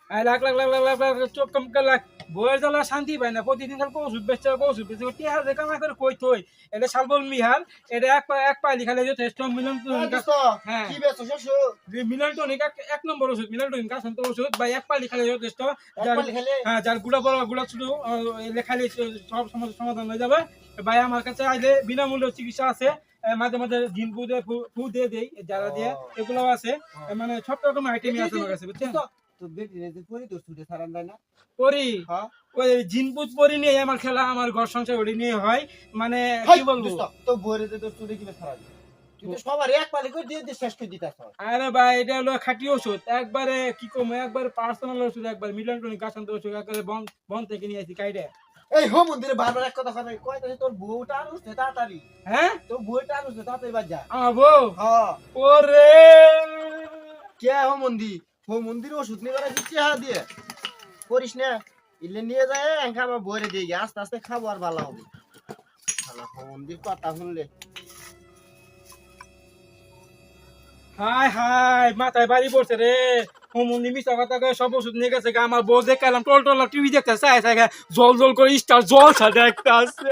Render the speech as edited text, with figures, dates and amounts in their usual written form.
আর লাখ লাখ লাখ লাখ লাখ লাখ চোখ কমকে লাখ বইয়ের জ্বালা শান্তি পায় না প্রতিদিন খালি কৌশুদ বেচছে টিয়া হাজার কামাই করে কই থই এটা শালবল মিহাল এটা এক পাইলি খালি যথেষ্ট মিলন হ্যাঁ কি বেচছ শেষ মিলন টনিক এক নম্বর ওষুধ মিলন টনিক কাশন্ত ওষুধ বা এক পাইলি খালি যথেষ্ট একবার খেলে হ্যাঁ যার গুড়া বড় গুড়া ছোট খালি সব সমস্যার সমাধান হয়ে যাবে ভাই আমার কাছে আইলে বিনামূল্যে চিকিৎসা আছে মাঝে মাঝে জিন ফু দিয়ে দেই যারা দিয়ে এগুলো আছে মানে সব রকম আইটেমই আছে আমার কাছে বুঝছেন তো বেটি রে পরি তো ছুটে ছাড়ান দেয় না পরি হ্যাঁ ওই জিনপুত পরি নিয়ে আমার খেলা আমার ঘর সংসার ওটি নিয়ে হয় মানে কি বলবো তো বইরে তো ছুটে কি ছাড়া তুই তো সবার এক পালি করে দিয়ে দিয়ে শেষ করে দিতাছ আরে ভাই এটা হলো খাঁটি ওষুধ একবারে কি কম একবারে পার্সোনাল ওষুধ একবার মিলন টনিক কাশন্ত ওষুধ একবারে বন থেকে নিয়ে আসি কাইডে এই হো মন্দিরে বারবার এক কথা কথা কইতাছে তোর বউটা আনুস না তাড়াতাড়ি হ্যাঁ তোর বউটা আনুস না তাড়াতাড়ি বাজ যা আমার বউ হ্যাঁ ওরে কে হো মন্দির ওষুধ নিয়ে বেড়া দিচ্ছে হা দিয়ে করিস না ইলে নিয়ে যায় একা আমার বইরে দিয়ে গিয়ে আস্তে আস্তে খাবো আর ভালো হবে শালা হো মন্দির কথা শুনলে হাই হাই মাথায় বাড়ি পড়ছে রে হোমন্দি মিশা কথা কয়ে সব ওষুধ নিয়ে গেছে আমার বউ দেখালাম টল টিভি দেখতে চাই জল জল করে স্টার জল ছাড়া একটা আছে